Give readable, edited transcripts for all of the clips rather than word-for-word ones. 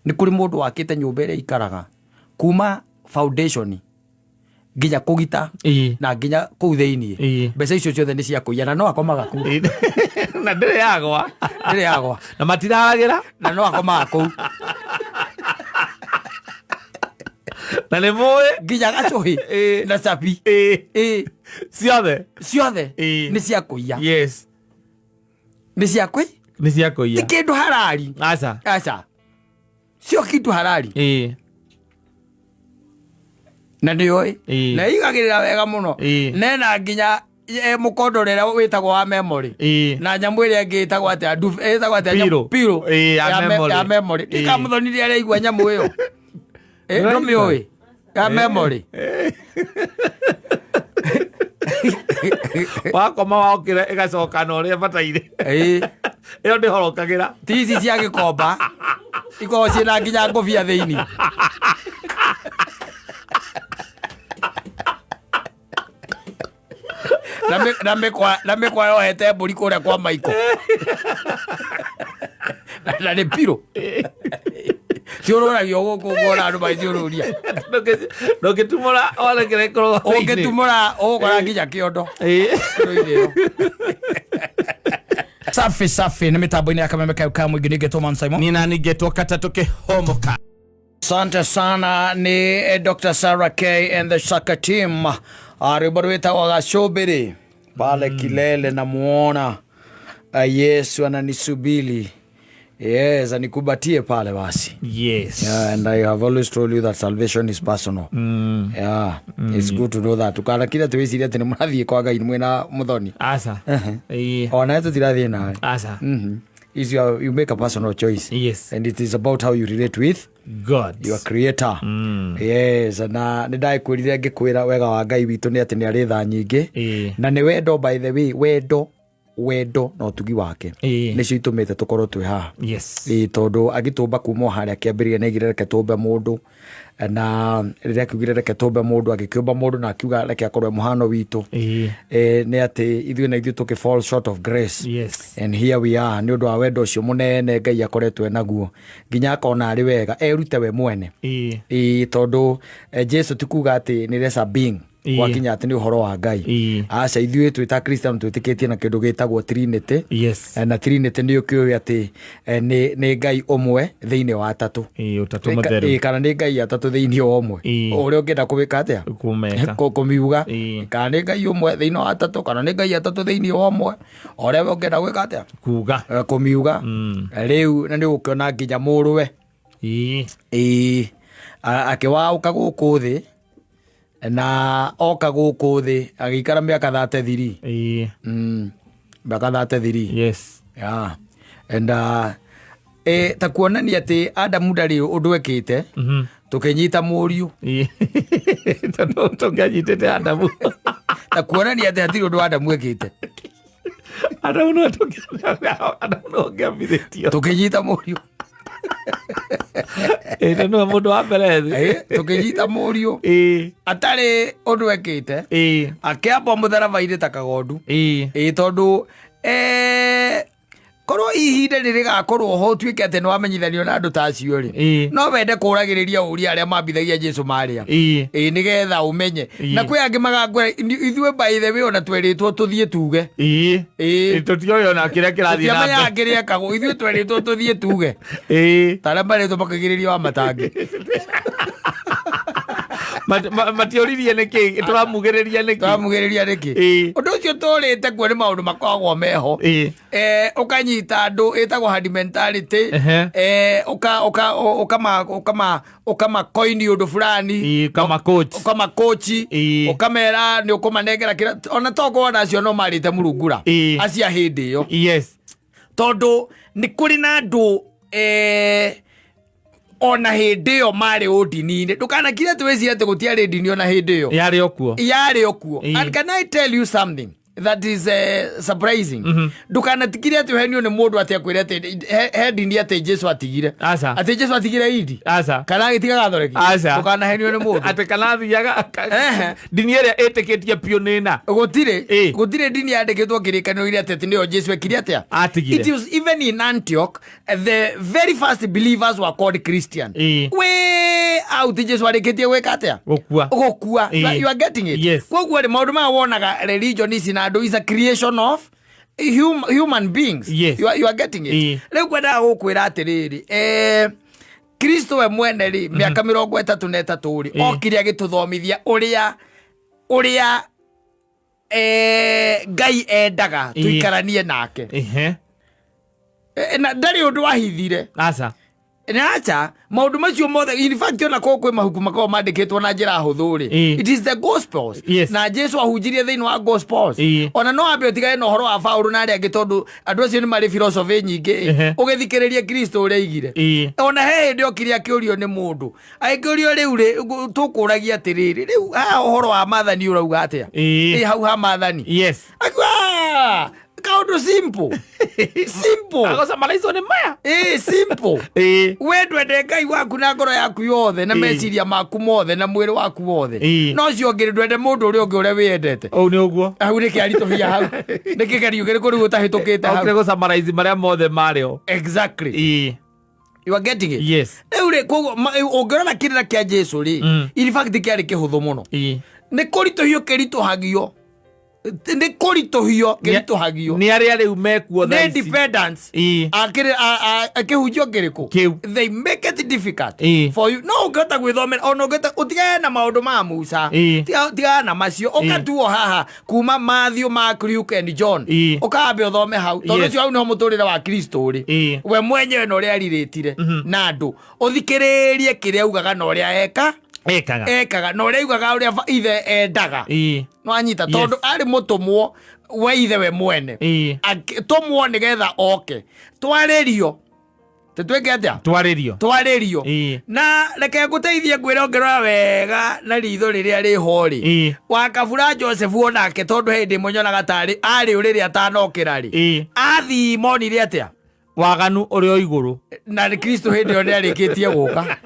nĩ kũrĩ mũndũ wakĩte nyũmba ĩrĩa ikaraga kuma foundation nginya kũgita na nginya kũu thĩinĩ mbeca icio ciothe nĩ cia kũiya na no akomaga kũu na ndĩrĩ yagwa na matiragĩra na no akomaga kũu na nĩ mũĩ nginya gacũhĩ na cabi ciothe nĩ cia kũiya nĩ cia kũiya ti kĩndũ harari aca cio kĩndũ harari na nĩoĩ na igagĩrĩra wega mũno nena nginya mũkondo ũrĩa wĩtagwo wa memory na nyamũ ĩrĩa ĩngĩ ĩtagwo atĩa piro ya memory ndikamũthonirie arĩa igua nyamũ ĩyo ndũmĩũĩ ya memory wakoma waũkĩra ĩgacoka na ũrĩa bataire ĩyo ndĩhorokagĩra ti ici cia gĩkomba ikoragwo ciĩna nginya ngũbia thĩinĩ na mĩkwa yohete mbũri kũrĩa kwa maiko na nĩ piro ciũrũragio gũkũ ngona andũ maiciũrũria ndũngĩtumũra orekere ĩkorwo ũngĩtumũra ũgũkora nginya kĩondo safi nĩ mĩtambo-inĩ ya kameme kau ka mũingĩ nĩngetwo Man Simon nina ningetwo kata tũkĩhomoka. Asante sana ni Dr. Sarah K and the Shaka team. Rwĩmbo rwĩtagwo Gacũmbĩrĩ pale kilele na muona Yesu ananisubiri. Yes, anikubatie pale basi. Yes. Yeah, and I have always told you that salvation is personal. Yeah, it's good to know that. Tukana kila tuweciria ati nĩmũrathiĩ kwa Ngai mwĩna mũthoni. Asa. Ona tũtirathiĩ nawe. Asa. Is you make a personal choice. Yes. And it is about how you relate with God, your creator. Yes, na nĩndaikwĩrire ngĩkwĩra wega wa Ngai witũ nĩ atĩ nĩ arĩ tha nyingĩ na nĩ wendo, by the way, wendo na ũtugi wake nĩcio itũmĩte tũkorwo twĩ haha. Tondũ agĩtũmba kuma harĩa kĩambĩrĩria nĩ aigire reke tũmbe mũndũ, na rĩrĩa akiugire reke tũmbe mũndũ agĩkĩũmba mũndũ na akiuga reke akorwo mũhano witũ nĩ atĩ ithuĩ na ithuĩ tũkĩ fall short of grace. And here we are nĩ ũndũ wa wendo ũcio mũnene Ngai akoretwo enaguo nginya akona arĩ wega erute we mwene tondũ Jesu ti kuga atĩ nĩ lesser being wakinya atĩ nĩ ũhoro wa Ngai. Aca ithuĩ twĩta Kristiano twĩtĩkĩtie na kĩndũ gĩtagwo Trinity. Na Trinity nĩ ũkĩũĩ atĩ nĩ Ngai ũmwe thĩinĩ wa atatũ, kana nĩ Ngai atatũ thĩinĩ wa ũmwe ũrĩa ũngĩenda kũwĩka atĩa kũmiuga kana nĩ Ngai ũmwe thĩinĩ wa atatũ kana nĩ Ngai atatũ thĩinĩ wa ũmwe ũrĩa ũngĩenda gwĩka atĩa kũmiuga. Rĩu na nĩ ũkĩona nginya mũrũwe akĩwaũka gũkũ thĩ na oka gũkũ thĩ agĩikara mĩaka 33 mĩaka 33. Yeah. And ta kuonania atĩ Adamu ndarĩ ũndũ ekĩte tũkĩnyita mũriũ tũkĩnyitĩte Adamu ta kuonania atĩ hatirĩ ũndũ Adamu ekĩte Adamu no ngĩambithĩtio tũkĩnyita mũriũ no mũndũ wa mbere tũkĩnyita mũriũ atarĩ ũndũ ekĩte akĩamba mũtharaba-inĩ ta kagondu tondũ korwo ihinda rĩrĩgakorwo ho tuĩke atĩ nĩ wamenyithanio na andũ ta acio rĩ no wende kũragĩrĩria ũria arĩa mambithagia Jesu marĩa nĩgetha ũmenye na kwĩ angĩ magangwĩra ithuĩ by the way ona twerĩtwo tũthiĩ tuge tũtioĩ ona kĩrĩa kĩrathiĩ na mbere kĩrĩa kagwo ithuĩ twerĩtwo tũthiĩ tuge tarĩa marĩtwo makagĩrĩria wa matangi matioririe nĩkĩ tũramugĩrĩria nĩkĩ ũndũ ũcio tũrĩte kuo nĩ maũndũ makoragwo meho ũkanyita andũ ĩtagwo hard mentality ũkamakoini ũndũ fulani ũkamakochi ũkamera nĩ ũkũmanengera kĩrĩa ona tokorwo nacio no marĩte mũrungura acia hĩndĩ ĩyo tondũ nĩ kũrĩ na andũ ona hĩndĩ ĩyo marĩ ũndini-inĩ ndũkanakire twĩcirie atĩ gũtiarĩ ndini ona hĩndĩ ĩyo yarĩ okuo. And can I tell you something? that is surprising. Ndukanatikire ati uhenio ni mundu ati akwire ati he ndini ati Jesu atigire. Ati Jesu atigire idi. Kana agitiga gathoreki. Ndukanahenio ni mundu. Ati kana thiaga ndini iria itikitie pio nina. Gutire ndini yandikitwo kirikanio ire ati nio Jesu ekire atia. It was even in Antioch, the very first believers were called Christian. We out Jesu arikitie gwika atia. Gukua. You are getting it. Yes. Koguo ri maundu ma wonaga religion is a creation of human beings. Yes. You are getting it. Riu kwenda gukwira atiriri Kristo we mwene ri miaka 33 ri okire agituthomithia uria Ngai endaga tuikaranie nake. Na ndari undu wahithire. Acha maundu macio mothe in fact ona kwe mahuku makao mandikitwo na njira huthu ri. It is the gospels. Na Jesu ahunjirie thiini wa gospels. Ona no ambe utigane na uhoro wa Paulo na aria gitondu andu acio ni mari philosophy nyingi ugithikiriria Kristo uria igire. Ona he ndi okiria kiurio ni mundu aikiurio riu ri tukuragia atiriri riu ha uhoro wa mathani urauga atia hau ha mathani akwa kaundu simple. Agosa malaizo ni maya. Simple. We ndwende Ngai waku na ngoro yaku yothe na meciria maku mothe na mwiri waku wothe. No cio ngiri ndwende mundu uri ungi uria wendete. Ni uguo. Hau ni kiarituhia hau. Ni kigerio giriku riu utahitukite hau. Okire summarize maria mothe mario. Exactly. You are getting it? Yes. Ure kogo ongorana kirira kia Jesu ri. In fact kiari kihuthu muno. Ni kurituhio kirituhagio. Ni kurituhio kirituhagio. Ni aria riu mekuo the independence akihunjio ngiriku. They make it difficult for you. No ungeta gwithomera ona ungeta utigane na maundu ma Musa. Tiga na macio ukatuo haha kuma Matthew, Mark, Luke and John. Ukambe uthome hau. Tondu cio hau no muturire wa Kristo ri. We mwenyewe no ria ariritire na andu. Uthikiririe kiria ugaga no ria ekaga no ria ugaga uria ithe endaga. No anyita tondu ari mutumwo we ithe we mwene tumwo nigetha oke twaririo tetweke atia twaririo na reke nguteithie ngwira ngirora wega na ritho riria ri hori wakabura Joseph onake tondu hindi munyonaga tari ari uriri atanokira ri athi monire atia waganu uri o iguru na Kristo hindi oni arikitie guka.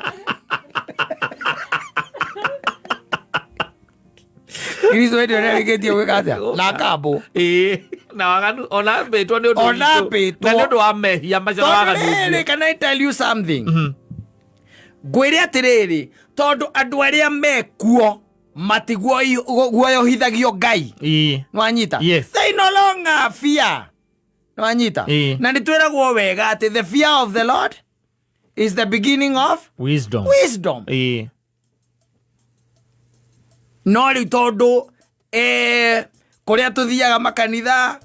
Kristo hindi oni arikitie guka atia na kabo na waganu ona betwo ni undu na ni undu wa mehia macio waganu. Can I tell you something? Gwire atiriri tondu andu aria mekuo matiguoyohithagio Ngai. Nwanyita. They no longer fear. Nwanyita. Na nitwiragwo wega ati the fear of the Lord is the beginning of wisdom. No ri tondu kuria tuthiaga makanitha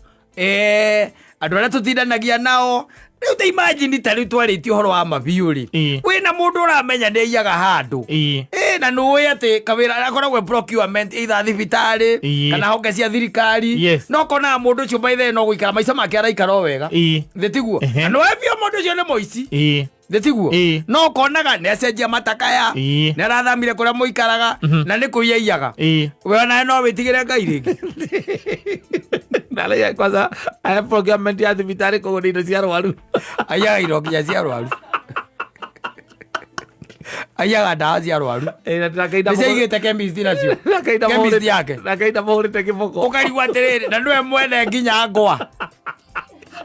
andu aria tutindanagia nao riu te imagine tari twariti uhoro wa mabiuri wina mundu uramenya ni iaga handu na nuwe ati kawira akoragwo procurement either thibitari kana honge cia thirikari no kona mundu ucio baithe no guikara maica make araikara wega thitiguo no ebio mundu ucio ni moici thitiguo no konaga ni acenjia matakaya ni arathamire kuria muikaraga na ni kuia iaga we ona no witigire Ngai ringi nale kwanza aya procurement ya thibitari kugura indo cia rwaru aya irokia cia rwaru aya ndawa cia rwaru na takaida niciigite chemist nacio chemist yake nakaida mohurite kiboko ukarigwa atiriri na ndwe mwene nginya ngwa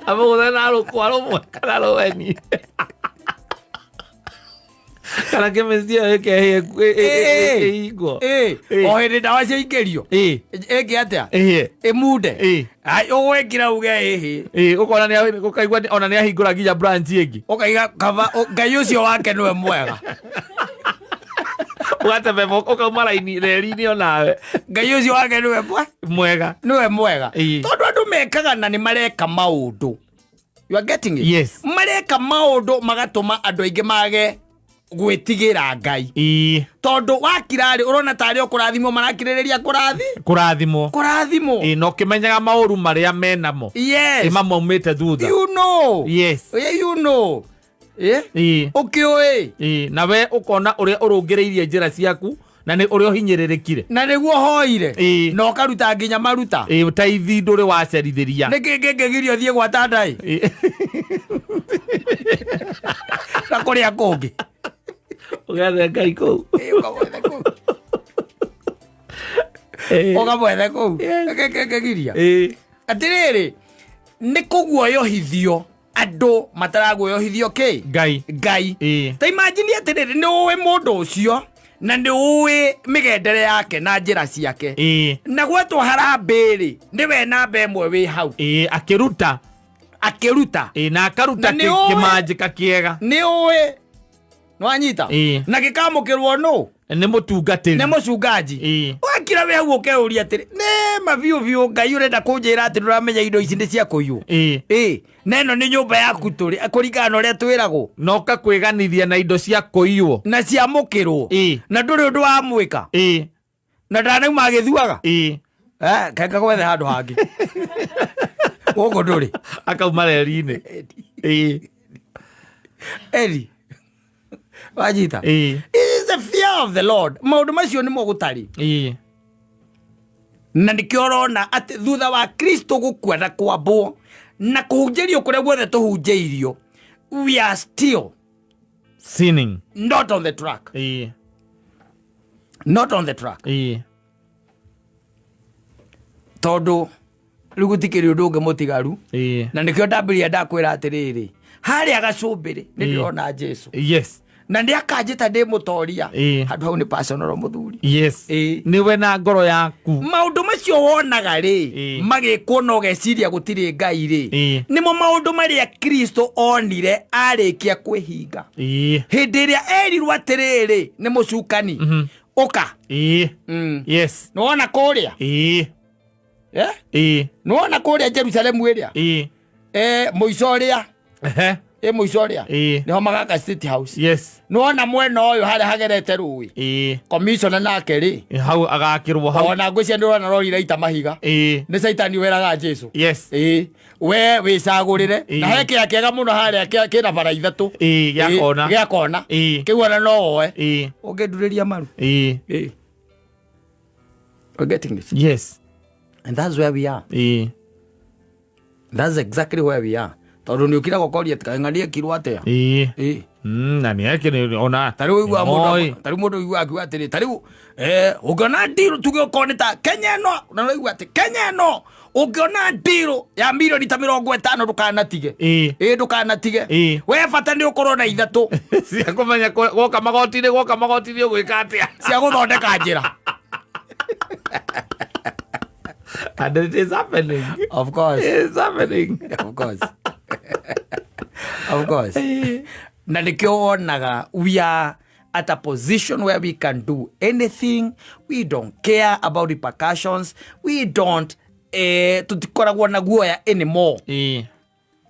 amuguthana na rukwa rumwe kana ruweni kana chemist yake ego o hindi ndawa cia ingirio ege atia imunde ai ugwikira uge ukona ni ukaigwa ona ni ahingura nginya branch ingi ukaiga kava Ngai ucio wake niwe mwega wata bebo ukauma raini reri-ini onawe Ngai ucio wake niwe mwega tondu andu mekaga na ni mareka maundu. You are getting it? Mareka maundu magatuma andu aingi mage gwitigira Ngai tondu wakirari urona tari okurathimo marakiririria kurathimo no kimenyaga mauru maria menamo maumite thutha you know ukioi na we ukona uria urungireirie njira ciaku na nĩ ũrĩa ũhinyĩrĩrĩkire na nĩguo hoire na ũkaruta nginya maruta ũtaithi ndũrĩ wacerithĩria nĩkĩ ngĩgirio thiĩ gwata ndai na kũrĩa kũngĩ ũgethe Ngai kũu ũkamwethe kũu ngĩgiria atĩrĩrĩ nĩ kũguoyohithio andũ mataraguoyohithio kĩ Ngai ta imagine atĩrĩrĩ nĩ ũĩ mũndũ ũcio na nĩ ũĩ mĩgendere yake na njĩra ciake na gwetwo harambĩ-rĩ nĩwe namba ĩmwe wĩ hau akĩruta na akaruta kĩmanjĩka kĩega nĩ ũĩ nwanyita na gĩkamũkĩrwo nũ nĩ mũtungatĩri nĩ mũcungaji wakira we hau ũkeũria atĩrĩ nĩ mabiũ Ngai ũrenda kũnjĩra atĩ ndũramenya indo ici nĩ cia kũiywo na ĩno nĩ nyũmba yaku tũrĩ kũringana na ũrĩa twĩragwo na ũkakwĩganithia na indo cia kũiywo na ciamũkĩrwo na ndũrĩ ũndũ wa mwĩka na ndanauma agĩthuaga kenga gwethe handũ hangĩ gũkũ ndũrĩ akauma reri-inĩ Eri wajita it is the fear of the Lord maũndũ macio nĩ mo gũtarĩ na nĩkĩo ũrona atĩ thutha wa Kristo gũkua na kwambwo na kũhunjĩrio kũrĩa guothe tũhunjĩirio we are still sinning not on the track not on the track tondũ rĩu gũtikĩrĩ ũndũ ũngĩ mũtigaru na nĩkĩo ndambĩrĩria ndakwĩra atĩrĩrĩ harĩa gacũmbĩrĩ nĩ ndĩrona Jesu na nĩ akanjĩta ndĩ mũtoria handũ hau nĩ personal mũthuri nĩwe na ngoro yaku maũndũ macio wonaga rĩ magĩkwo na ũgeciria gũtirĩ Ngai rĩ nĩmo maũndũ marĩa Kristo onire arĩkia kwĩhinga hĩndĩ ĩrĩa erirwo atĩrĩrĩ nĩ mũcukani ũka nĩwona kũrĩa nĩwona kũrĩa Jerusalemu ĩrĩa mũico ũrĩa mũico ũrĩa nĩho magaka State House nĩwona mwena ũyũ harĩa hagerete rũĩ commissioner nake rĩ hau agakĩrwo hau ona ngwĩcia nĩũrona rori raita mahiga nĩ caitani weraga Jesu we wĩcagũrĩre na he kĩya kĩega mũno harĩa kĩna bara ithatũ gĩa kona kĩu ona no oe ũngĩndurĩria maru we're getting this and that's where we are that's exactly where we are tondũ nĩ ũkira gũkoria ng'ania kirwo atĩa na nĩ ekĩrĩ ona tarĩu igua mũndũ igua akiuga atĩrĩ tarĩu ũngĩona ndirũ tuge ũkorwo nĩ ta Kenya ĩno na no igua atĩ Kenya ĩno ũngĩona ndirũ ya mirioni ta 50 ndũkanatige ndũkanatige we bata nĩ ũkorwo na ithatũ cia kũmenya gwoka magoti-inĩ ũgwĩka atĩa cia gũthondeka njĩra and it is happening of course it's happening of course na nĩkĩo wonaga we are at a position where we can do anything we don't care about repercussions we don't tutikoragwo na guoya anymore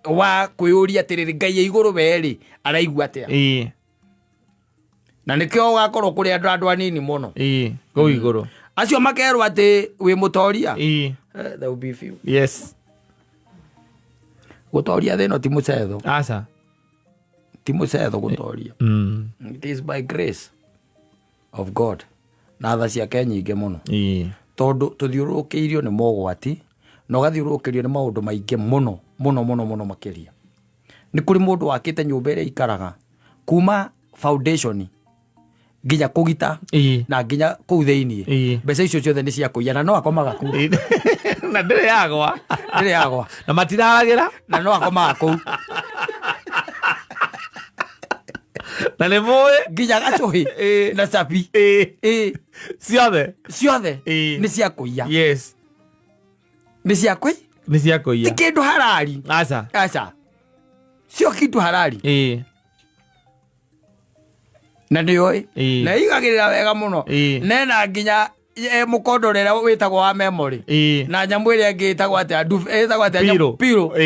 wa kwĩyũria atĩrĩrĩ Ngai ya igũrũ werĩ araigua atĩa na nĩkĩo ũgakorwo kũrĩ andũ anini mũno kũu igũrũ acio makerwo atĩ wĩ mũtoria there will be few gũtoria thĩno ti mũcetho ti mũcetho gũtoria it is by grace of God na tha ciake nyingĩ mũno tondũ tũthiũrũrũkĩirio nĩ mogwati na ũgathiũrũrũkĩrio nĩ maũndũ maingĩ mũno mũno mũno mũno makĩria nĩ kũrĩ mũndũ wakĩte nyũmba ĩrĩa ikaraga kuma foundation nginya kũgita na nginya kũu thĩinĩ mbeca icio ciothe nĩ cia kũiya na no akomaga kũu na ndĩrĩ yagwa na matiragĩra na no akomaga kũu na nĩ mũĩ nginya gacũhĩ na cabi ciothe nĩ cia kũiya nĩ cia kũiya ti kĩndũ harari aca cio kĩndũ harari na nĩoĩ na igagĩrĩra wega mũno nena nginya mũkondorera wĩtagwo wa memory na nyamũ ĩrĩa ĩngĩ ĩtagwo atĩa piro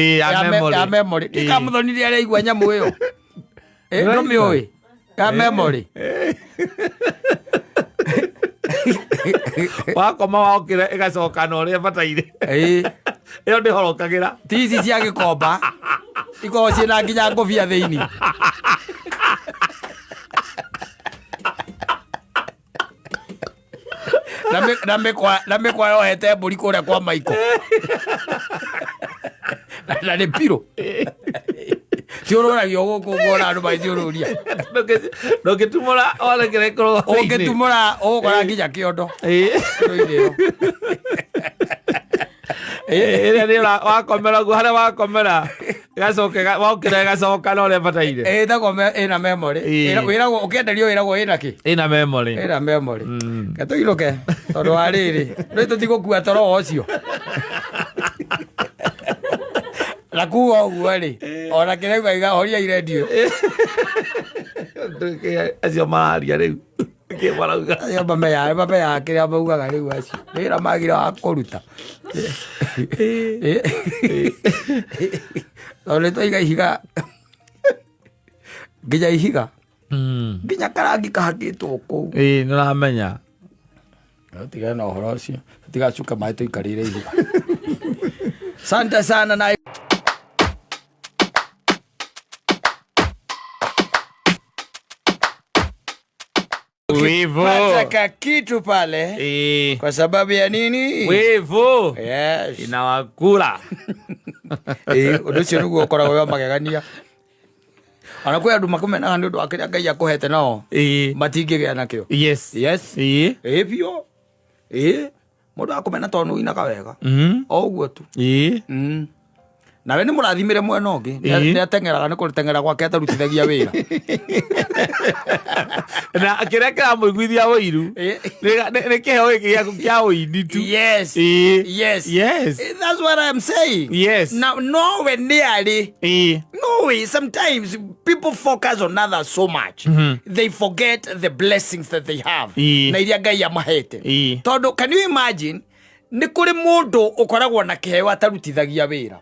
ya memory ndikamũthonirie arĩa igua nyamũ ĩyo ndũmĩũĩ ya memory wakoma waũkĩra ĩgacoka na ũrĩa bataire ĩyo ndĩhorokagĩra ti ici cia gĩkomba ikoragwo ciĩna nginya ngũbia thĩinĩ na mekwa yohete mburi kuria kwa maiko na nĩ pirũ ciũrũragio gũkũ ngona andũ maithiũrũria ndũngĩtumũra orekere korwo ũngĩtumũra ũgũkora nginya kĩondo ĩrĩa nĩ wakomera guo harĩa wakomera gacoke wokĩra gacoka na ũrĩa bataire ĩtagwo ĩna memory wĩragwo ũkĩenderio wĩragwo ĩna kĩ ĩna memory gatũirũke tondũ wa rĩrĩ rĩu tũtigũkua toro ũcio na kuga ũguo rĩ ona kĩrauga igahoria irendio acio mararia rĩu mameya kĩrĩa maugaga rĩu acio wĩra magĩra wa kũruta tondũ nĩtwaiga ihiga nginya ihiga nginya karangi kahakĩtwo kũu nĩũramenya tigana na ũhoro ũcio tigacuka maĩ tũikarĩire ihiga sante sana na Nataka kitu pale kwa sababu ya nini? Wivu. Yes. Inawakula. Undu ũcio nĩguo ũkoragwo wa magegania. Ona kwĩ andũ makomenaga nĩ ũndũ wa kĩrĩa Ngai akũhete nao matingĩgĩa nakĩo. Yes. Biũ. Mũndũ akomena tondũ ũinaga wega. O ũguo tu. Nawe nĩ mũrathimĩre mwena ũngĩ nĩ ateng'eraga nĩ kũruteng'era gwake atarutithagia wĩra na kĩrĩa kĩramũiguithia ũiru nĩ kĩheo gĩkĩ gĩaku kĩa ũini tu. Yes. That's what I'm saying. Yes. Now nowe nĩ arĩ no, sometimes people focus on others so much they forget the blessings that they have na iria Ngai amahete tondũ can you imagine nĩ kũrĩ mũndũ ũkoragwo na kĩheo atarutithagia wĩra.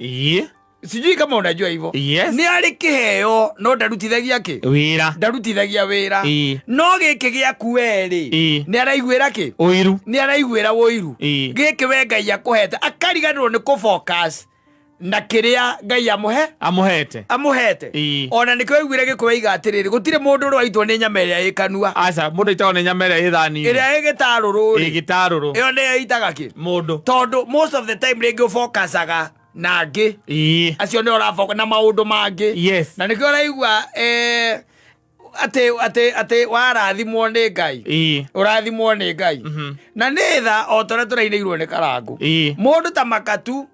Sijui kama unajua hivyo. Nĩ arĩ kĩheo no ndarutithagia kĩ? Wĩra. Ndarutithagia wĩra. No gĩkĩ gĩaku werĩ nĩ araiguĩra kĩ? Ũiru. Nĩ araiguĩra ũiru. Gĩkĩ we Ngai akũhete akariganĩrwo nĩ kũ-focus na kĩrĩa Ngai amũhete. Ona nĩkĩo aiguĩre gĩkũiga atĩrĩrĩ gũtirĩ mũndũ ũrwaitwo nĩ nyama ĩrĩa ĩkanua. Aca mũndũ aitagwo nĩ nyama ĩrĩa ĩthani ĩrĩa ĩgĩtarũrũ ĩyo nĩyo ĩitaga kĩ? Mũndũ. Tondũ most of the time rĩngĩ ũfokacaga na angĩ acio nĩ ũrafoka na maũndũ mangĩ. Na nĩkĩo ũraigua atĩ warathimwo nĩ Ngai ũrathimwo nĩ Ngai na nĩ tha o tũrĩa tũrainĩirwo nĩ karangũ mũndũ ta makatu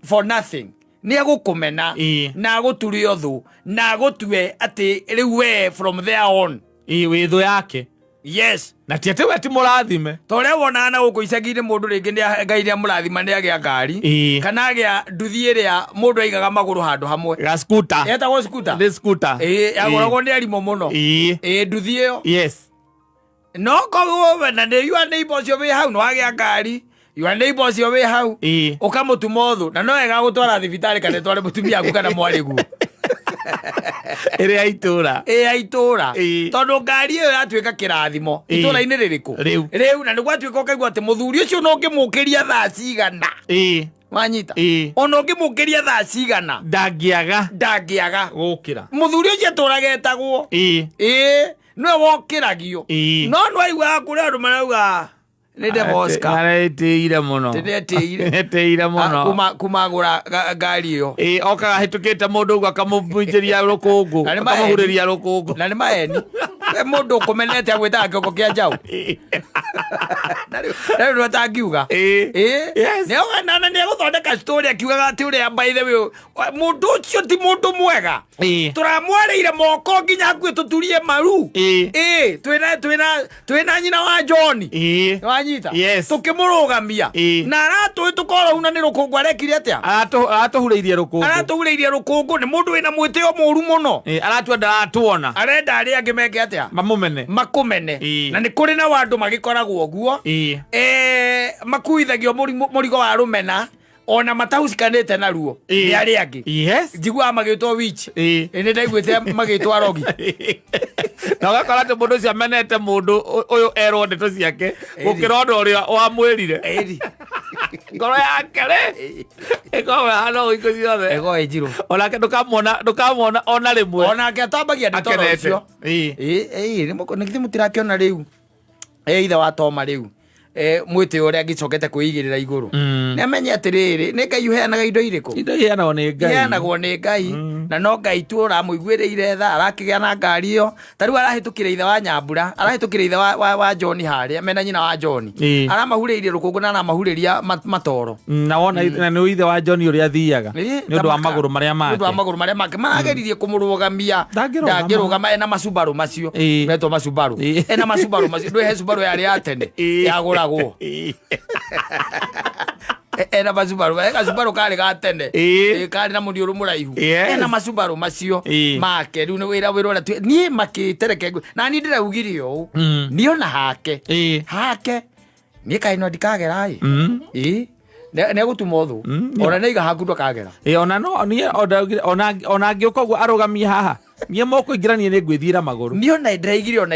for nothing nĩ agũkũmena na agũturie thũ na agũtue atĩ rĩu we from there on wĩ thũ yake. Yes. Na ti atĩ we ti mũrathime ta ũrĩa wonaga na gũkũ icagi-inĩ mũndũ rĩngĩ Ngai nĩ amũrathima nĩ agĩa ngari kana agĩa nduthi ĩrĩa mũndũ aigaga magũrũ handũ hamwe skuta etagwo skuta yagũragwo nĩ arimũ mũno nduthi ĩyo. Yes. No koguo na nĩ yua neighbor ũcio wĩ hau nĩ wagĩa ngari yua neighbor ũcio wĩ hau ũkamũtuma ũthũ na no wega gũtwara thibitarĩ kana tware mũtumia aku kana mwarĩ guo ĩrĩa itũra tondũ ngari ĩyo yatuĩka kĩrathimo itũra-inĩ rĩrĩkũ rĩu na nĩgwatuĩka ũkaigua atĩ mũthuri ũcio no ũngĩmũkĩria thaa cigana wanyita ona ũngĩmũkĩria thaa cigana ndangĩaga gũkĩra mũthuri ũcio atũraga etagwo nĩwe wokĩragio no nĩwaiguaga kũrĩ andũ marauga nĩndemoskanĩtĩire mũno kumagũra ngari ĩyo okaga hĩtũkĩte mũndũ ũguo akamũbunjĩria rũkũngũ akamũhurĩria rũkũngũ na nĩ maeni mũndũ ũkũmenete agwĩtaga kĩongo kĩa njaũ na rĩu atangiuga nĩoganana nĩ egũthondeka story akiugaga atĩ ũrĩa by the way mũndũ ũcio ti mũndũ mwega tũramwarĩire moko nginya hakuhĩ tũturie maru twĩna nyina wa John wanyita tũkĩmũrũgamia na aratũĩ tũkorahuna nĩ rũkũngũ arekire atĩa aratũhurĩirie rũkũngũ nĩ mũndũ wĩna mwĩtĩo mũru mũno aratua ndaratuona arenda arĩa angĩ meke atĩa makũmene na nĩ kũrĩ na andũ magĩkoragwo ũguo makuithagio mũrigo wa rũmena ona matahucikanĩte naruo nĩ arĩa angĩ njiguaga magĩtwo witch nĩ ndaiguĩte magĩtwo arogi na ũgakora atĩ mũndũ ũcio amenete mũndũ ũyũ erwo ndeto ciake gũkĩra ũndũ ũrĩa wamwĩrire ngoro yake ĩkoragwo hana ũhiko ciothe njirũ onake ndũkamwona ona rĩmwe onake atambagia ndeto ũcio nĩ githĩ mũtirakĩona rĩu ithe wa Toma rĩu mwite uria ngicokete kwigirira iguru ne amenye atiriri ne Ngai uheanaga indo iriku indo iheanagwo ni Ngai iheanagwo ni Ngai na no Ngai tu uramuiguiriire tha arakigea na ngari iyo tariu arahitukira ithe wa Nyambura arahitukira ithe wa John haria mena nyina wa John aramahuriirie rukungu na aramahuriria matoro na wona na ni ithe wa John uria thiaga ni undu wa maguru maria make undu wa maguru maria make marageririe kumurugamia ndangirugama ena masubaru macio metwo masubaru ena masubaru macio ndwe he subaru yari ya tene yaguragwo ena masubaru kari ga tene kari na muniuru muraihu ena masubaru macio make riu ni wira ora nie makitereke na ni ndiraugirio u niona hake nie kaino ndikagerai ne gutuma uthu ona neiga haku ndakagera ona no nie ona ngiuka guo arugamia haha nie moko ingiranie ni ngwithira maguru niona ndiraigirio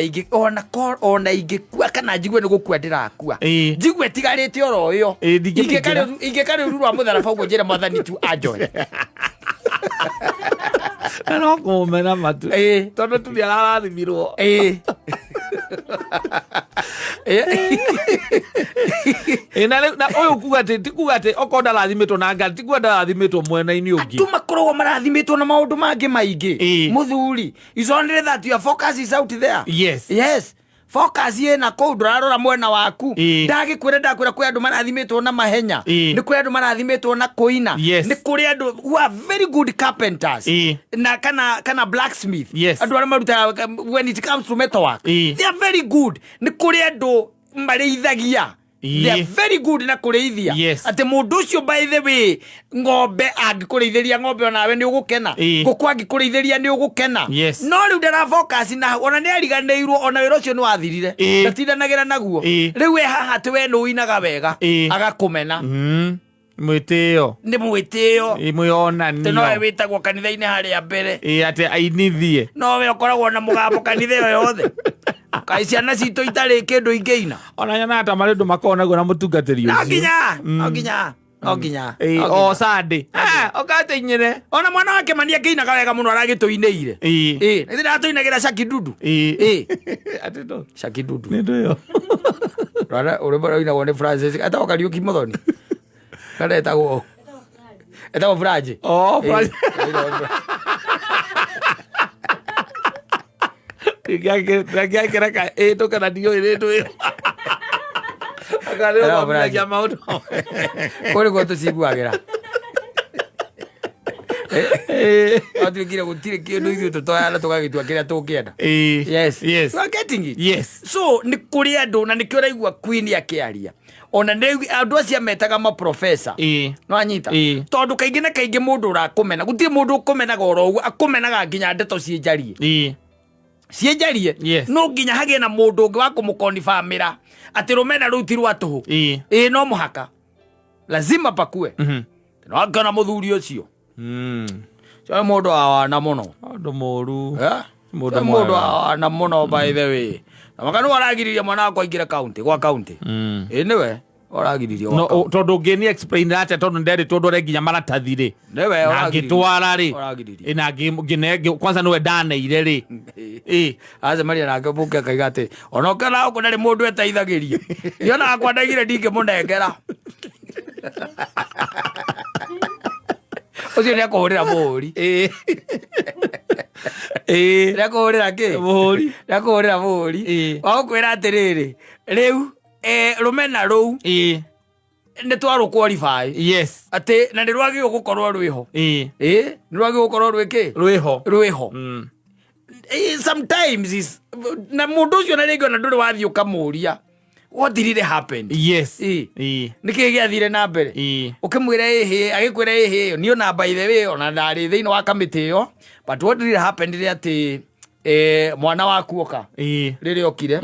ona ingikua kana njigue ni gukua ndirakua njigue tigarite oro yo ingikare uru rwa mutharaba uguo njire mwathani tu ajoe no kumena matu tondu tu ararathimirwo na uyu kuga ati okorwo ndarathimitwo na Ngai tikuga ndarathimitwo mwena-ini ungi tu makoragwo marathimitwo na maundu mangi maingi muthuri is only that your focus is out there. Yes focus ina kou ndurarora mwena waku ndagikwira kwi andu marathimitwo na mahenya ni kuri andu marathimitwo na kuina ni kuri andu who are very good carpenters na kana blacksmith andu aria marutaga when it comes to metalwork they are very good ni kuri andu mareithagia they are very good na kureithia ati mundu ucio by the way ngombe angikureithiria ngombe onawe ni ugukena guku angikureithiria ni ugukena no riu ndara focus na ona ni ariganeirwo ona wira ucio ni wathirire ndatindanagira naguo riu we haha ti we no inaga wega agakumena mwitio ni mwitio mwionanio te no witagwo kanitha-ini haria mbere ati ainithie no we ukoragwo na mugambo kanitha yo yothe kai ciana citå itarä kä ndå ingä-ina ona nyona ta marä ndå makorwo naguo na må tungatĩri ũcio no nginya o Sunday okatä inyene ona mwana wake mania ngĩinaga wega mũno aragä tå inĩire nä ndĩratå inagä ra Shakidudu Shakidudu nä ndå ä yo å rä roinagwo nä Francis etagwo Kariuki Muthoni kana etagwo Franji Ngiakireka ĩtũ kana ndiũĩ nĩ ndũĩ akarĩũgamagia maũndũ kũrĩ guo tũciguagĩra atuĩkire gũtirĩ kĩndũ ithuĩ tũtoyana tũgagĩtua kĩrĩa tũkĩenda you are getting it so nĩ kũrĩ andũ na nĩkĩo ũraigua Queen akĩaria ona andũ acio metaga maprofesa no anyita tondũ kaingĩ na kaingĩ mũndũ ũrakũmena gũtirĩ mũndũ ũkũmenaga oro ũguo akũmenaga nginya ndeto ciĩnjarie cienjarie no nginya hagie na mundu ungi wa kumukonfirmira ati rumena ruu ti rwa tuhu no muhaka lazima pakue no ngana muthuri ucio so mundu awana muno mundu moru mundu awana muno by the way na makanu aragiriria mwana wakwa ingira gwa county niwe oragiririo no tondu ngini explain ate tondu nderi tondu renginya maratathi ri niwe oragitwara ri ina ngine kwanza niwe ndaneire ri aza maria na ngabuke kaigate ona kana uko ndari mundu etaithagirie niona akwa ndagire ndinge munengera ucio ni akuhurira muri ni akuhurira ki muri ni akuhurira muri wa gukwira atiriri riu rumena ruu nä twarå qualify atä na nä rwagä gå korwo rwä ho nä rwagä gå korwo rwä ho sometimes na må ndå å cio na rä ngä ona ndå rä wathiä å kamå ria what did it happen nä kä gä athire na mbere å kä mwä ra agä kwä ra ä nä ona by the way ona ndarä thä inä wa kamä tä ä yo but what did it happen rä atä mwana wa kuoka rä rä okire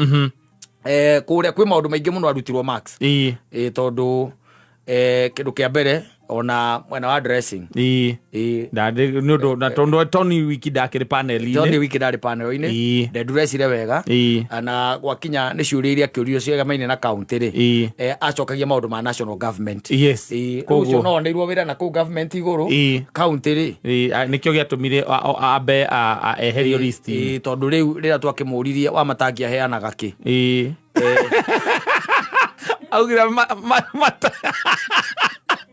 kuria kwi maundu maingi muno arutirwo max tondu kindu kia mbere ona mwena wa dressing ndu na tondu Tony wiki ndakiri panel-ini ndressire wega na gwakinya nĩ ciũria iria akĩũrio ciegamaine na county ri acokagia maundu ma national government ũcio no onirwo wĩra na kũu government igũrũ county ri nĩkĩo gĩatũmire ambe eherio list tondu rĩu rĩrĩa twakĩmũririe wa matangi aheanaga kĩ augire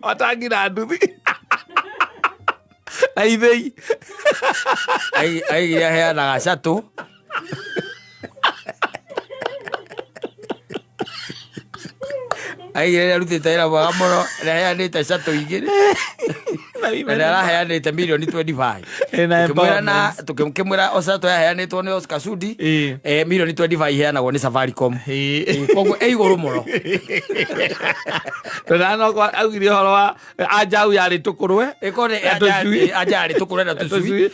matangira nduthi na ithei aigire aheanaga catũ aigire arutĩte wĩra mwega mũno nĩ aheanĩte catũ igĩrĩ na nĩ araheanĩte milioni 25 tũkĩmwĩra Osatũ yaheanĩtwo nĩ Oscar Sudi milioni 25 iheanagwo nĩ Safaricom koguo ĩ igũrũ mũno tondũ augire ũhoro wa anja au yarĩ tũkũrwe anja yarĩ tũkũrwe na tũcui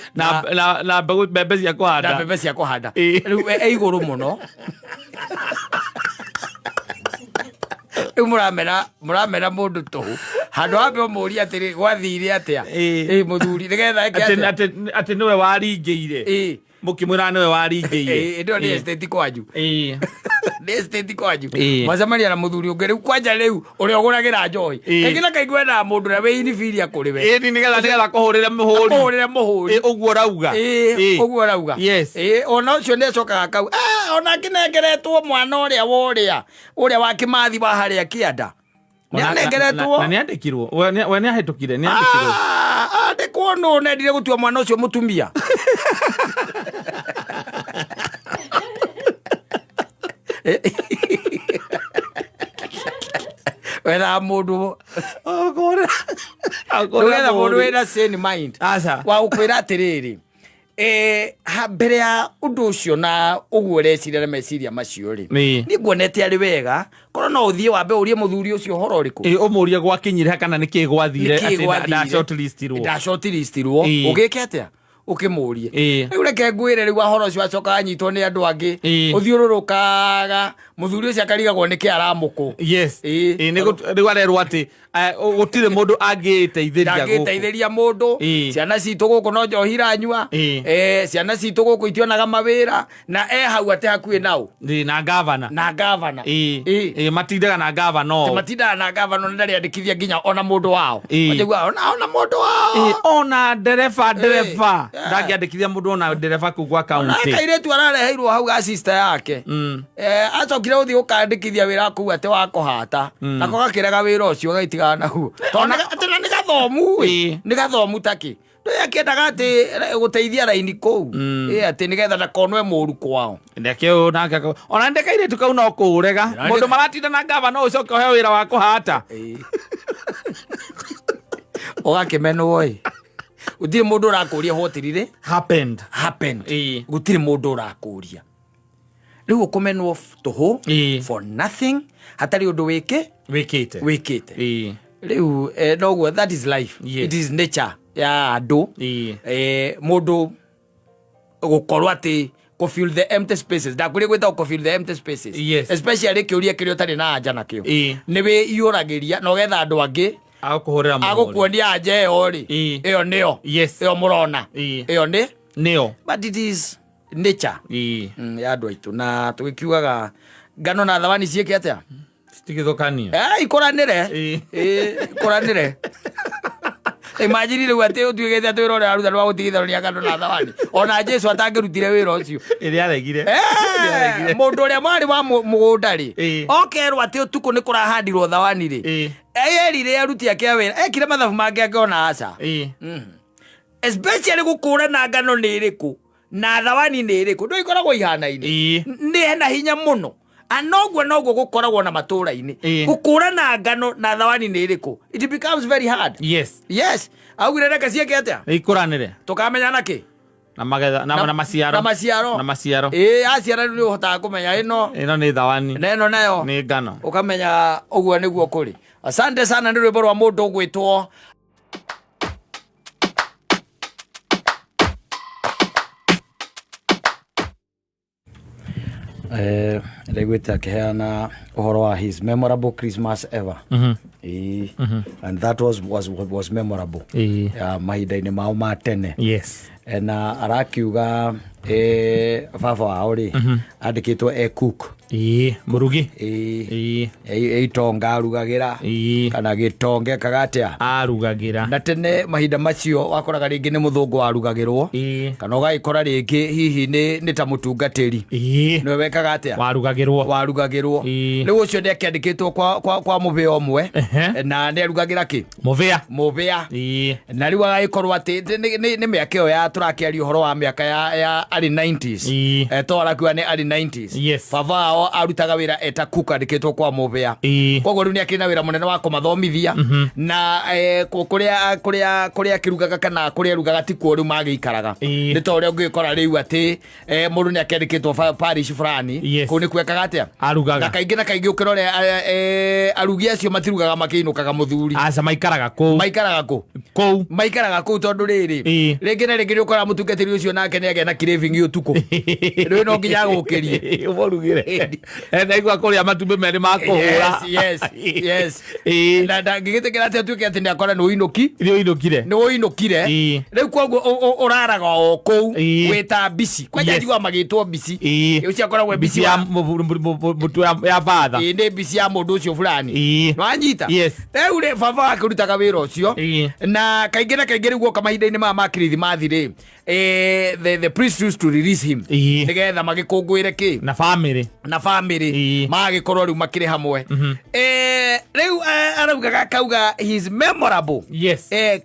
na mbembe cia kũhanda rĩu ĩ igũrũ mũno rĩu mũramera mũndũ tũhũ handũ wambe ũmũũrie atĩrĩ gwathire atĩa mũthuri nĩgetha atĩ nĩwe waringĩire mũkĩmwĩra nĩwe waringĩire ndio nĩ estate kwanyu nĩ estate kwanyu mwacemania na mũthuri ũngĩ rĩu kwanja rĩu ũrĩa ũgũragĩra njohi kaingĩ na kaingĩ wendaga mũndũ ũrĩa wĩ inifiria kũrĩ we nĩgetha kũhũrĩre mũhũri ũguo ũrauga ona ũcio nĩ acokaga kau ona kĩnengeretwo mwana ũrĩa wa Kĩmathi wa harĩa Kĩanda nĩanengeretwo na nĩandĩkirwo we nĩahĩtũkire nĩandĩkirwo andĩkwo nũ nendire gũtua mwana ũcio mũtumia wena mũndũ wena mũndũ wĩna sane mind wa gũkwĩra atĩrĩrĩ mbere ya ũndũ ũcio na ũguo ũreciria na meciria macio rĩ nĩ nguonete arĩ wega korwo no ũthiĩ wambe ũrie mũthuri ũcio ũhoro ũrĩkũ ũmũrie gwakinyire kana nĩkĩ gwathire ndashortlistirwo ũgĩke atĩa ũkĩmũrie rĩu reke ngwĩre rĩu ahoro ũcio acoka anyitwo nĩ andũ angĩ ũthiũrũrũkaga mũthuri ũcio akarigagwo nĩkĩ aramũkũ rĩu arerwo atĩ gũtirĩ mũndũ angĩteithĩria mũndũ ciana citũ gũkũ no njohi iranyua ciana citũ gũkũ itionaga mawĩra na hau atĩ hakuhĩ nao na gavana matindaga na gavana na ndarĩandĩkithia nginya ona mũndũ wao ona mũndũ wao ona ndereba ndangĩandĩkithia mũndũ ona ndereba kũu gwa kaũntĩ kairĩtu arareheirwo hau ga sister yake acokire gũthiĩ gũkandĩkithia wĩra kũu atĩ wa kũhata nako gakĩrega wĩra ũcio gaitigana naguo tondũ nĩ gathomu nĩ gathomu takĩ ndũĩ akĩendaga atĩ gũteithia raini kũu atĩ nĩgetha ndakonwe mũru kwao ona ndekairĩtu kau no kũũrega mũndũ maratinda na gavana ũcoke ũheo wĩra wa kũhata ũgakĩmenwo gũtirĩ mũndũ ũrakũria hotirire happened gũtirĩ mũndũ ũrakũria rĩu ũkũmenwo tũhũ for nothing hatarĩ ũndũ wĩkĩte rĩu noguo that is life it is nature ya andũ mũndũ gũkorwo atĩ fill the empty spaces ndakwĩrĩ gwĩtagwo fill the empty spaces especially kĩũria kĩrĩa ũtarĩ na anja nakĩo nĩ wĩiyũragĩria na ũgetha andũ angĩ agũkuonia anja ĩyo rĩ ĩyo nĩyo ĩyo mũrona ĩyo nĩyo but it is nature ya andũ aitũ na tũgĩkiugaga ngano na thawani ciĩke atĩa citigithũkanie ikũranĩre imagine rĩu atĩ ũtuĩkĩte atĩ wĩra ũrĩa aruta nĩ wa gũtigithania ngano na thawani ona Jesu atangĩrutire wĩra ũcio mũndũ ũrĩa mwarĩ wa mũgũnda rĩ okerwo atĩ ũtukũ nĩ kũrahandirwo thawani rĩ erire aruti ake a wĩra ekire mathabu make akĩona aca especially gũkũrana ngano nĩ ĩrĩkũ na thawani nĩ ĩrĩkũ ndũ ikoragwo ihanaine nĩ hena hinya mũno anoguo gũkoragwo na matũũra-inĩ gũkũrana ngano na thawani nĩ ĩrĩkũ it becomes very hard yes augire reke ciĩke atĩa ikũranĩre tũkamenya nakĩ na maciaro aciara nĩ ũhotaga kũmenya ĩno nĩ thawani na ĩno nayo nĩ ngano ũkamenya ũguo nĩguo kũrĩ asante sana nĩ rwĩmbo rwa mũndũ ũgwĩtwo Regwita akĩheana ũhoro wa his memorable Christmas ever and that was memorable mahinda-inĩ mao ma tene na arakiuga baba wao ri andikitwo cook murugi itonga arugagira kana gitonge kagatia arugagira na tene mahinda macio wakoraga ringi ni muthungu warugagirwo kana ugaikora ringi hihi ni ta mutungatiri no wekaga atia warugagirwo riu ucio ni akiandikitwo kwa muvia umwe na ni arugagira ki muvia na riu agaikorwo ati ni miaka iyo ya turakiaria uhoro wa miaka ya early 90s tora kwa ni early 90s baba arutaga wira eta cook andikitwo kwa muvia koguo riu ni akina wira munene wa kumathomithia na kuria kirugaga kana kuria rugaga tikuo riu magiikaraga ni to uria ungikora riu ati mundu ni akiandikitwo parish fulani ku ni kwekaga atia arugaga na kaingi ukirore arugi acio matirugaga makiinukaga muthuri aca maikaraga ku tondu riri ringi na ringi ukora mutungatiri ucio nake ni agena craving utuku riu no nginya gukirie umorugire ndaigua kuria matumbi meri makuhura yes na ndangigitekera ati atuike ati ni akora ni uinukire riu koguo uraraga o kou wita bisi kwaja ndigwa magitwo bisi ucio akoragwo bisi ya mutu ya fatha ni bisi ya mundu ucio fulani wanyita riu ri baba akirutaga wira ucio na kaingi riguo kamahinda-ini ma Christmas ri the priest used to release him nigetha magikungwire ki na family magikorwo riu makiri hamwe riu araugaga kauga his memorable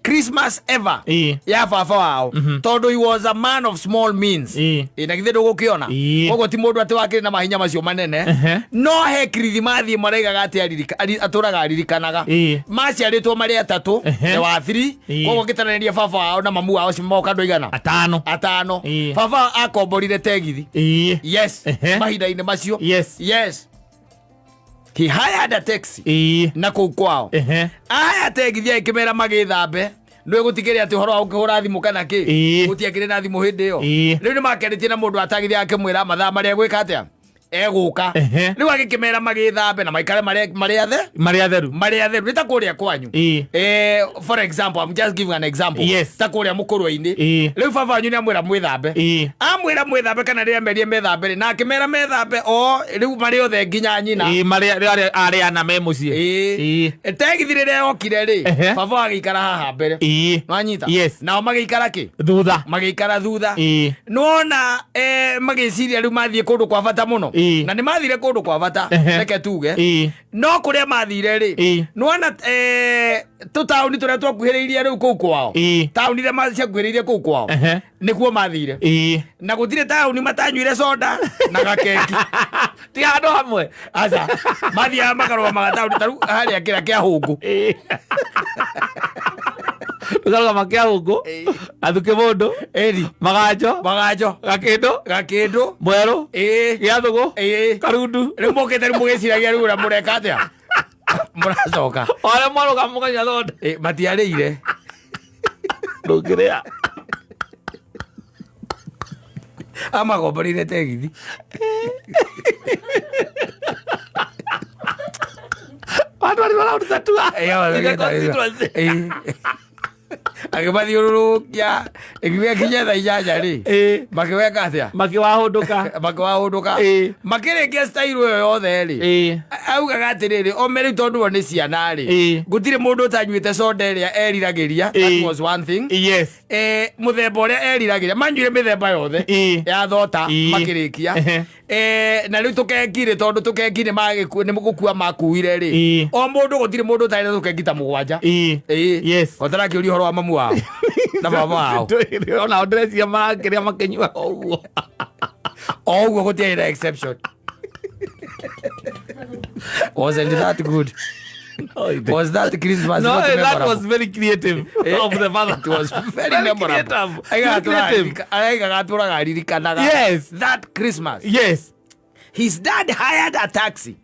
Christmas ever ya baba wao tondu he was a man of small means na githe ndugukiona koguo ti mundu ati wakiri na mahinya macio manene no he Christmas maraigaga ati aturaga aririkanaga maciaritwo mari atatu wa 3 koguo gitananiria baba wao na mamu wao cimoka andu igana atano baba akomborire tegithi mahinda-ini macio he hired a taxi na kou kwao aya tegithi aikimera magithambe ndu gutikiria ati horo ukihura thimu kana ki gutiakire na thimu hindi iyo riu ni makeritie na mundu atagithi akimwira mathaa maria gwika atia eguka riu agikimera magithambe na maikare mari atheru nita kuria kwanyu for example I'm just giving an example ta kuria mukurwa-ini riu baba wanyu ni amwira mwithambe kana ria merie methambe na akimera methambe riu mari othe nginya nyina mari ana me mucie tegithi riria yokire ri baba agikara haha mbere wanyita nao magikara ki thutha nona magiciria riu mathie kundu kwa bata muno na ni mathire kundu kwa bata reke tuge no kuria mathire ri nona tutauni turia twakuhiriirie riu kou kwao tauni ria maciakuhiriirie kou kwao nikuo mathire na gutire tauni matanyuire soda na gakeki ti handu hamwe aca mathia makarwa magatauni taru haria kira kia hungu ugaruga makia hungu athuke mundu magajo gakindu mweru giathugu karundu riu mukite riu mugiciragia riu ria mureka atia muracoka ore mwaruga muganya thonda matiarire ndungiria amagomborire tegithi watu waliruta tua akimathiururukia ikinya kinya thaa inyanya ri makiweka atia makiwahunduka makirikia style iyo yothe ri augaga atiriri omeri tondu wo ni ciana ri gutire mundu utanyuite soda iria eriragiria that was one thing muthemba uria eriragiria manyuire mithemba yothe ya thota makirikia na riu tukekire tondu tukeki ni mugukua makuire ri o mundu gutire mundu utari tukeki ta mugwanja otarakiuria horo wa mamu wao na baba wao ona odresia makiria makenyua oguo gutiaira exception wasn't that good? Was that Christmas? No, that was very creative of the father. It was very memorable. Yes, that Christmas. Yes. His dad hired a taxi.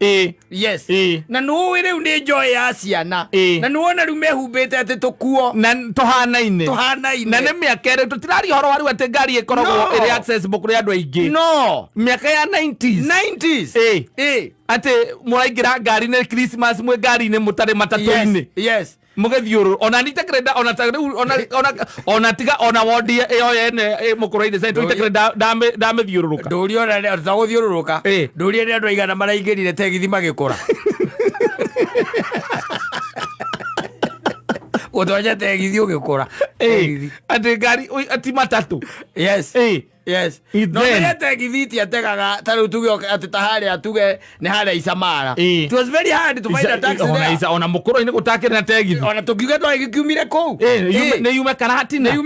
Yes. Na nuwire unde joy ya ciana. Na nuwona rume hubete ate tokuo. Na tohanaine. Na ne miakere tutirari horo waru ate ngari ekoragwo iri accessible kuri andu aingi. No. Miaka ya 90s. Ate muraingira ngari ne Christmas mwe ngari ne mutare matatu-ini. Yes. mugethiuru ona nitakrenda ona tiga ona wodi yo yene mukuraine sai tutakrenda dame thiururuka nduri ona tutaguthiururuka nduri ni andu aigana maraingirire tegithi magikura utonya tegithi ugikura ati ngari ati matatu yes no ya tegithi ti ategaga taru tuge ati tahari atuge ni hale Isamara it was very hard to find a taxi there ona mukuro ni gutakira na tegithi ona tukiuga twa ikiumire ku ne yume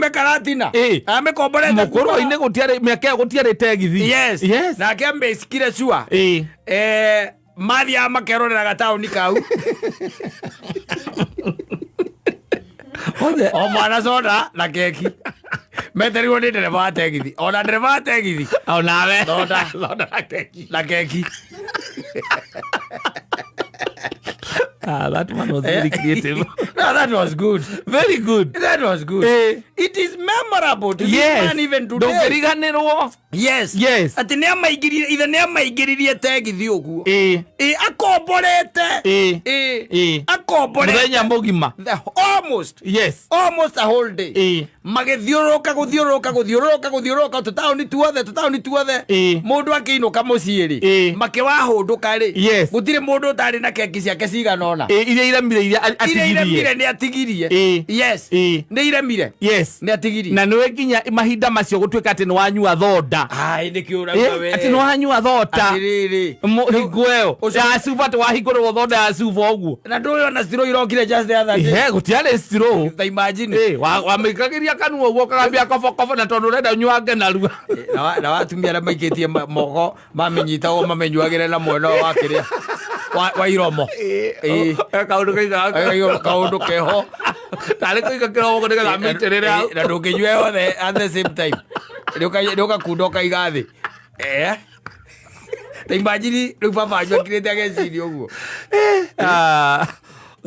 karatina ame komborete mukuro ni gutiare meke gutiare tegithi yes na kembe sikire sua mathi amakerorera gatauni kau o mwana soda na keki meterirwo ni ndereva wa tegithi ona ndereva wa tegithi onawe soda na keki that one was very creative. No, that was good. Very good. That was good. It is memorable to this man even today. Ndungiriganirwo. Yes. Ati ne amaigiririe ithe ne amaigiririe tegithi uguo. Akomborete. Akomborete. Muthenya mugima. Almost. Yes. Almost a whole day. Magithiuruka tutaoni tuothe. Mundu akiinuka muciiri. Makiwahunduka ri. Gutire mundu utari na keki ciake cigana ona. Iria iremire ni atigirie. Yes. Ni iremire. Yes. Ni atigirie. Na niwe nginya mahinda macio gutuika ati ni wanyua thoda. Ai ni kiuraga we. Ati ni wanyua thoda. Atiriri. Hingueo. Ya suva to wahingurwo thoda ya suva uguo. Na nduyo na stiro irokire just the other day. Gutiare stiro. Imagine. Wa mikagiria kanua uguo kagambia kofa na tondu renda nyuange na ruga. Na watumia na maikitie mogo mamenyitago mamenyuagire na mwena wa kiria. Wa iromo. Kaundu keho. Tale ko ikakiro ko ndega mitere na ndukinywe othe at the same time. Ndoka kundoka igathi. Imagine ru papa ajwa kirete ageciri uguo.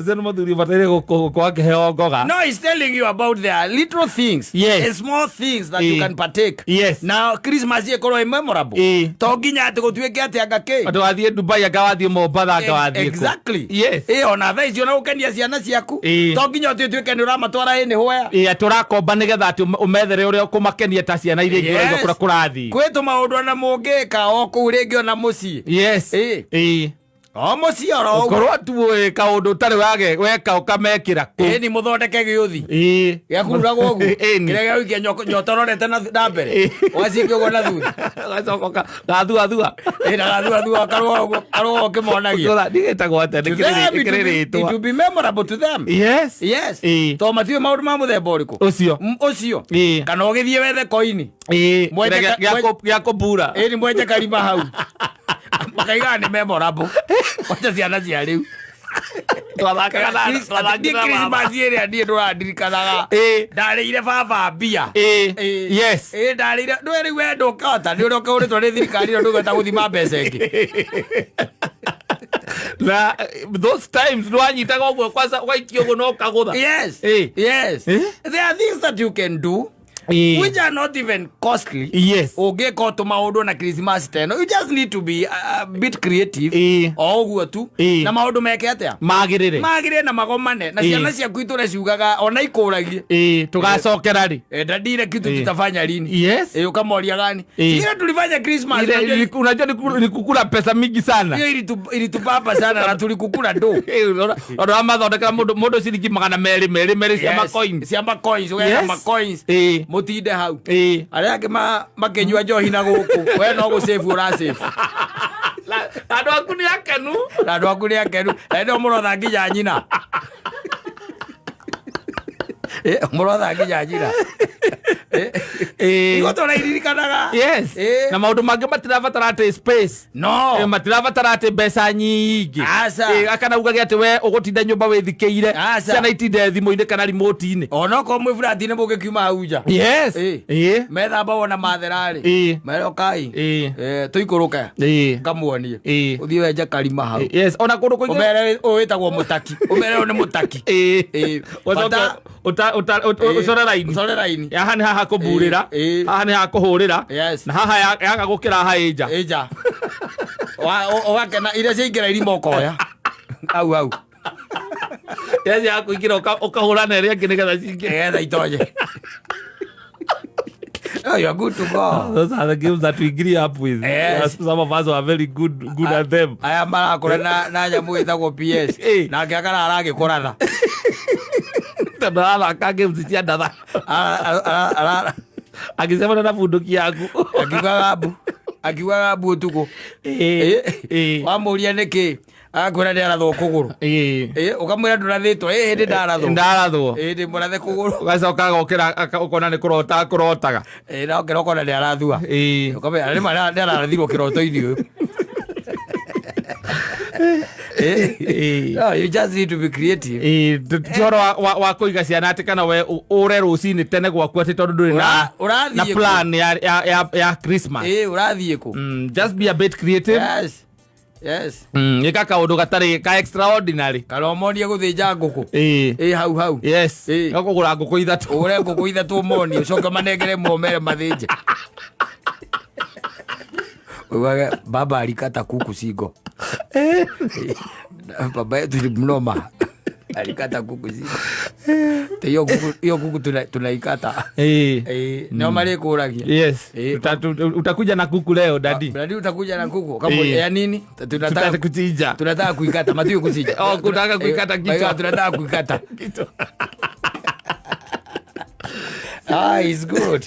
Zeno maduri batare kwa keheo goga. No, he's telling you about the little things. Yes. Small things that you can partake. Yes. Now Christmas ye koro memorable. To ginya ati gutweke ati agake. Ati wathie Dubai agawathie Mombasa agawathie. Exactly. Yes. Ona tha icio na ukenia ciana ciaku. To ginya ati tweke ni uramatwara ene hoya. Turakomba nigetha ati umethere uria kumakenia ta ciana iria ingi uriga kura kurathi. Kwetu maundu na mungika o ku ringi ona mucii. Yes. O mucii oro ukorwo tu kaundu tari wage weka ukamekira ku. Ni muthondeke giuthi. Giakururagwo uguo. Kiria giukia nyotororete na mbere. Wacikio uguo na thutha. Gacoka gathua. Na gathua karwo kimonagia. Ndigitagwo ate nikiriri it will be memorable to them. Yes. To mathiu maundu ma muthemba uriku. Ucio. Kana ugithie wethe koini. Gya kubura. Ni mwenje karima hau. Makaiga ni memorable. Wacha ciana cia riu. Christmas iria ndie ndurandirikanaga ndarĩire baba mbia. Yes. Ndarĩire ndweri we ndũkahota nĩ ũrĩa ũkũrĩtwo nĩ thirikari ĩno ndũgũhota gũthima mbeca ĩngĩ. Na those times ndwanyitaga ũguo kwanza waikio ũguo no kagũtha. Yes. There are things that you can do which are not even costly. Yes. Ungĩka tũmaũndũ na Christmas teno. You just need to be a bit creative. O ũguo tu. Na maũndũ meke atĩa? Magĩrĩre na magomane. Na ciana ciaku itũreciugaga ona ikũragie. Tugacokera ri. Dadile kitu tutafanya lini? Yes. Ukamoria gani? Sisi tulifanya Christmas. Unajua nilikukula pesa mingi sana. Hiyo ilitupapa sana na tulikukula ndo. Ndo amathondeka mundu ciringi 200 ciama coins ugeka coins. Mutinde hau. Aria angi makenyua njohi na guku. We no gu save ura save. Andu aku ni akenu. Endo murotha nginya nyina. Murotha nginya nyina. Igo tora iririkanaga. Yes. Na maundu mangi matirabatara ati space. No. Matirabatara ati mbeca nyingi. Akana ugaga ati we ugutinda nyumba withikeire. Ciana itinde thimu-ini kana remote-ini. Ona ko mwe flat-ini mugikiuma hau nja. Yes. Methamba wona matherari. Merokai. Tuikuruka. Ngamuonie. Uthie wenja karima hau. Yes. Ona kundu kuingi. Umere witagwo mutaki. Umere ni mutaki. Ucora raini. Haha ni haha kuburira. Haha ni haha kuhurira. Na haha yaga gukira haha ija. Ogakena iria ciaingĩra irima ũkoya. Au. yaani ya kuingira ukahura na ile ngine kadha cinge getha itoje. Oh, you're good to go. Those are the games that we grew up with. Yes. Some of us were very good at them. Aya marakora na nyamu itagwo PS na ngĩakara aragĩkũratha tondũ arathaka games cia ndatha agĩcemana na bunduki yaku akiugaga mbu ũtukũ wamũria nĩkĩ akwĩra nĩarathwo kũgũrũ ũkamwĩra ndũrathĩtwo hĩndĩ ndarathwo ndĩ mũrathe kũgũrũ ũgacoka gokĩra ũkona nĩ kũrotaga na ũkĩra ũkona nĩarathua ũkamwĩra nĩma nĩararathirwo kĩroto-inĩ no, you just need to be creative. Toro wa kuiga ciana ati kana we ure rucini tene gwaku ati tondu nduri na plan ya Christmas. Urathie ku. Just be a bit creative. Yes. Ika kaundu gatari ka extraordinary. Karomonie guthinja nguku. Hau. Yes. Ngakugura nguku ithatu. Ure nguku ithatu moni ucoka manengere momere mathinje. Wewe baba alikata kuku singo. Baba yetu ni mnoma. Alikata kuku singo. Hiyo kuku tunaikata. Ndio malikuragia. Yes. Utakuja na kuku leo dadi. Dadi utakuja na kuku. Kama ya nini? Tunataka kuchinja. Tunataka kuikata. Matio kuchinja. Tunataka kuikata kichwa. Tunataka kuikata kichwa. It's good.